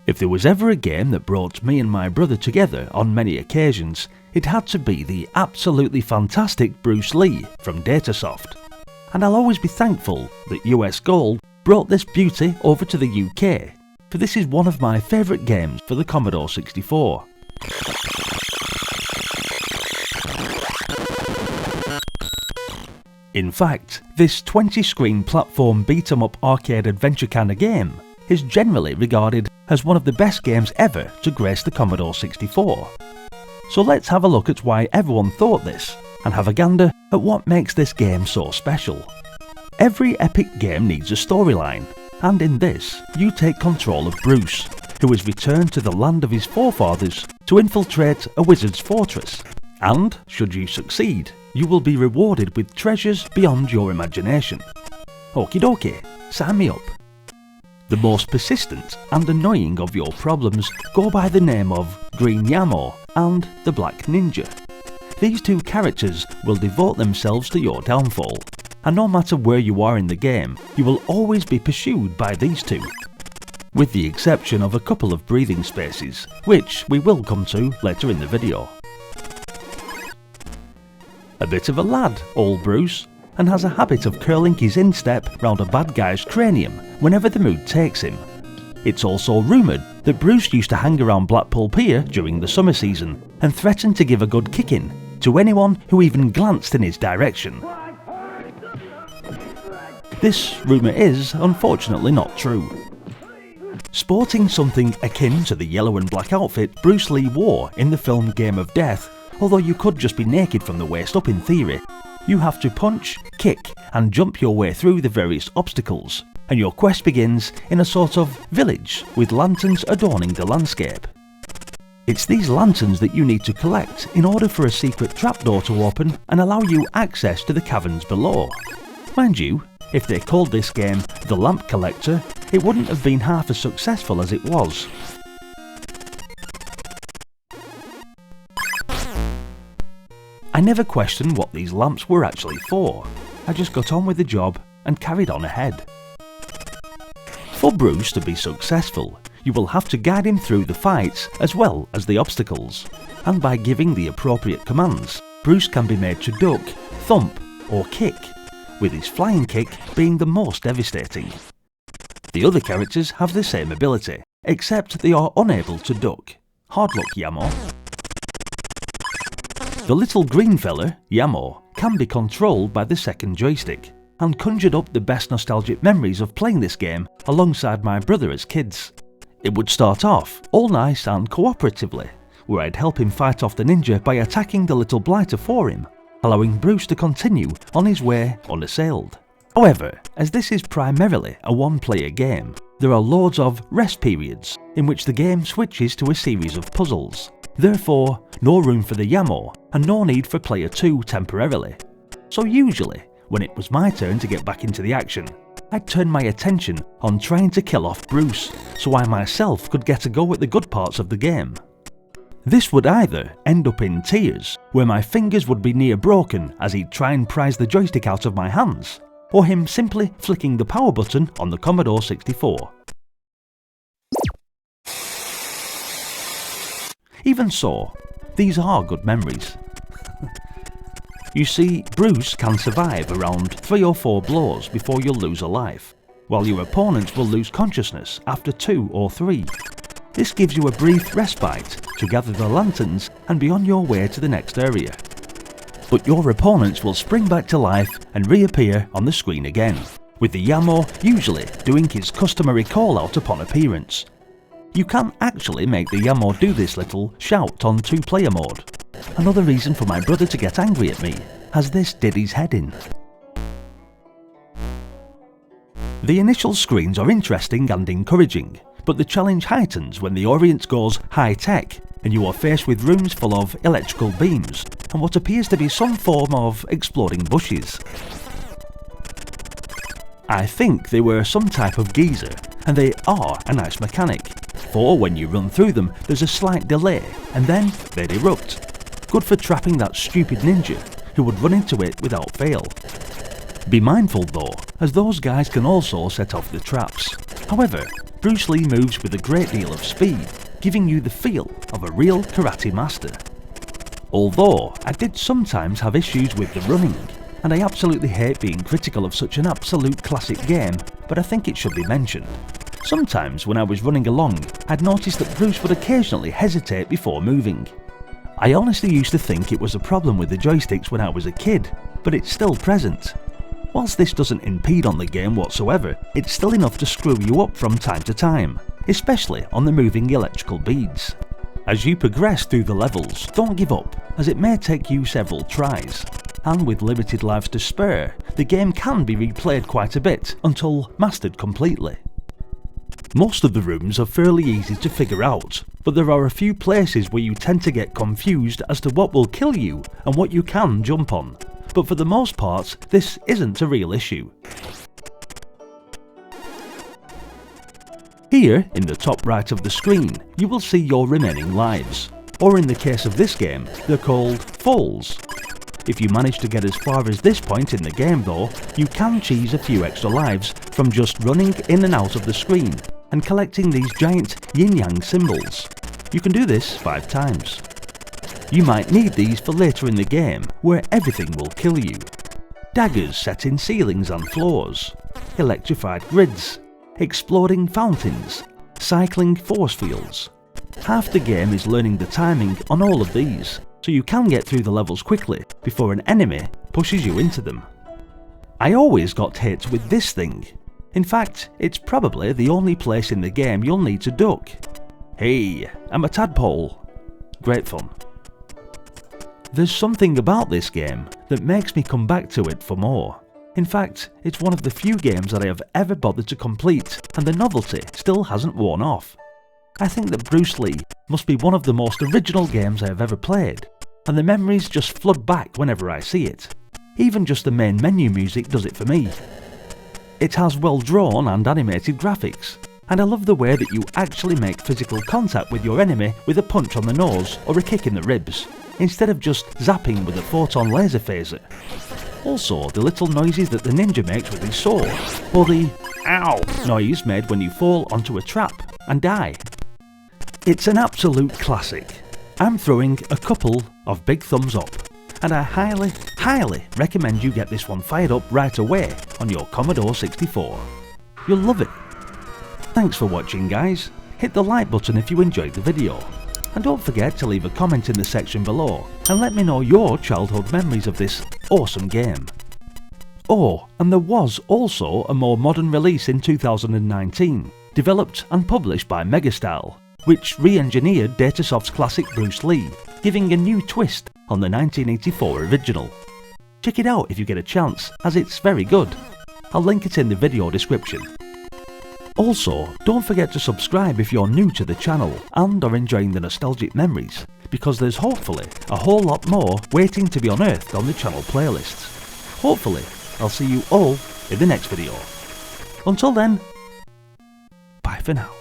If there was ever a game that brought me and my brother together on many occasions, it had to be the absolutely fantastic Bruce Lee from Datasoft. And I'll always be thankful that US Gold brought this beauty over to the UK, for this is one of my favourite games for the Commodore 64. In fact, this 20-screen platform beat-em-up arcade adventure kind of game is generally regarded as one of the best games ever to grace the Commodore 64. So let's have a look at why everyone thought this, and have a gander at what makes this game so special. Every epic game needs a storyline, and in this, you take control of Bruce, who has returned to the land of his forefathers to infiltrate a wizard's fortress. And, should you succeed, you will be rewarded with treasures beyond your imagination. Okie dokie, sign me up. The most persistent and annoying of your problems go by the name of Green Yamo and the Black Ninja. These two characters will devote themselves to your downfall, and no matter where you are in the game, you will always be pursued by these two. With the exception of a couple of breathing spaces, which we will come to later in the video. A bit of a lad, old Bruce, and has a habit of curling his instep round a bad guy's cranium whenever the mood takes him. It's also rumoured that Bruce used to hang around Blackpool Pier during the summer season and threaten to give a good kicking to anyone who even glanced in his direction. This rumour is, unfortunately, not true. Sporting something akin to the yellow and black outfit Bruce Lee wore in the film Game of Death, although you could just be naked from the waist up in theory, you have to punch, kick and jump your way through the various obstacles, and your quest begins in a sort of village with lanterns adorning the landscape. It's these lanterns that you need to collect in order for a secret trapdoor to open and allow you access to the caverns below. Mind you, if they called this game The Lamp Collector, it wouldn't have been half as successful as it was. I never questioned what these lamps were actually for. I just got on with the job and carried on ahead. For Bruce to be successful, you will have to guide him through the fights as well as the obstacles, and by giving the appropriate commands, Bruce can be made to duck, thump or kick, with his flying kick being the most devastating. The other characters have the same ability, except they are unable to duck. Hard luck, Yamo. The little green fella, Yamo, can be controlled by the second joystick, and conjured up the best nostalgic memories of playing this game alongside my brother as kids. It would start off all nice and cooperatively, where I'd help him fight off the ninja by attacking the little blighter for him, allowing Bruce to continue on his way unassailed. However, as this is primarily a one-player game, there are loads of rest periods in which the game switches to a series of puzzles. Therefore, no room for the Yamo and no need for player 2 temporarily. So usually, when it was my turn to get back into the action, I'd turn my attention on trying to kill off Bruce so I myself could get a go at the good parts of the game. This would either end up in tears, where my fingers would be near broken as he'd try and prise the joystick out of my hands, or him simply flicking the power button on the Commodore 64. Even so, these are good memories. You see, Bruce can survive around 3 or 4 blows before you'll lose a life, while your opponent will lose consciousness after 2 or 3. This gives you a brief respite to gather the lanterns and be on your way to the next area. But your opponents will spring back to life and reappear on the screen again, with the Yamo usually doing his customary call out upon appearance. You can actually make the Yamo do this little shout on 2-player mode. Another reason for my brother to get angry at me, as this did his head in. The initial screens are interesting and encouraging, but the challenge heightens when the Orient goes high-tech and you are faced with rooms full of electrical beams and what appears to be some form of exploding bushes. I think they were some type of geyser, and they are a nice mechanic, for when you run through them there's a slight delay and then they'd erupt. Good for trapping that stupid ninja who would run into it without fail. Be mindful though, as those guys can also set off the traps. However, Bruce Lee moves with a great deal of speed, giving you the feel of a real karate master. Although I did sometimes have issues with the running, and I absolutely hate being critical of such an absolute classic game, but I think it should be mentioned. Sometimes when I was running along, I'd noticed that Bruce would occasionally hesitate before moving. I honestly used to think it was a problem with the joysticks when I was a kid, but it's still present. Whilst this doesn't impede on the game whatsoever, it's still enough to screw you up from time to time, especially on the moving electrical beads. As you progress through the levels, don't give up, as it may take you several tries. And with limited lives to spare, the game can be replayed quite a bit until mastered completely. Most of the rooms are fairly easy to figure out, but there are a few places where you tend to get confused as to what will kill you and what you can jump on, but for the most part, this isn't a real issue. Here, in the top right of the screen, you will see your remaining lives, or in the case of this game, they're called falls. If you manage to get as far as this point in the game though, you can cheese a few extra lives from just running in and out of the screen and collecting these giant yin-yang symbols. You can do this 5 times. You might need these for later in the game, where everything will kill you. Daggers set in ceilings and floors, electrified grids, exploding fountains, cycling force fields. Half the game is learning the timing on all of these, so you can get through the levels quickly before an enemy pushes you into them. I always got hit with this thing. In fact, it's probably the only place in the game you'll need to duck. Hey, I'm a tadpole. Great fun. There's something about this game that makes me come back to it for more. In fact, it's one of the few games that I have ever bothered to complete, and the novelty still hasn't worn off. I think that Bruce Lee must be one of the most original games I have ever played, and the memories just flood back whenever I see it. Even just the main menu music does it for me. It has well drawn and animated graphics, and I love the way that you actually make physical contact with your enemy with a punch on the nose or a kick in the ribs, instead of just zapping with a photon laser phaser. Also, the little noises that the ninja makes with his sword, or the ow noise made when you fall onto a trap and die. It's an absolute classic. I'm throwing a couple of big thumbs up, and I highly recommend you get this one fired up right away on your Commodore 64. You'll love it. Thanks for watching guys, hit the like button if you enjoyed the video, and don't forget to leave a comment in the section below and let me know your childhood memories of this awesome game. Oh, and there was also a more modern release in 2019, developed and published by Megastyle, which re-engineered Datasoft's classic Bruce Lee, giving a new twist on the 1984 original. Check it out if you get a chance, as it's very good. I'll link it in the video description. Also, don't forget to subscribe if you're new to the channel and are enjoying the nostalgic memories, because there's hopefully a whole lot more waiting to be unearthed on the channel playlists. Hopefully, I'll see you all in the next video. Until then, bye for now.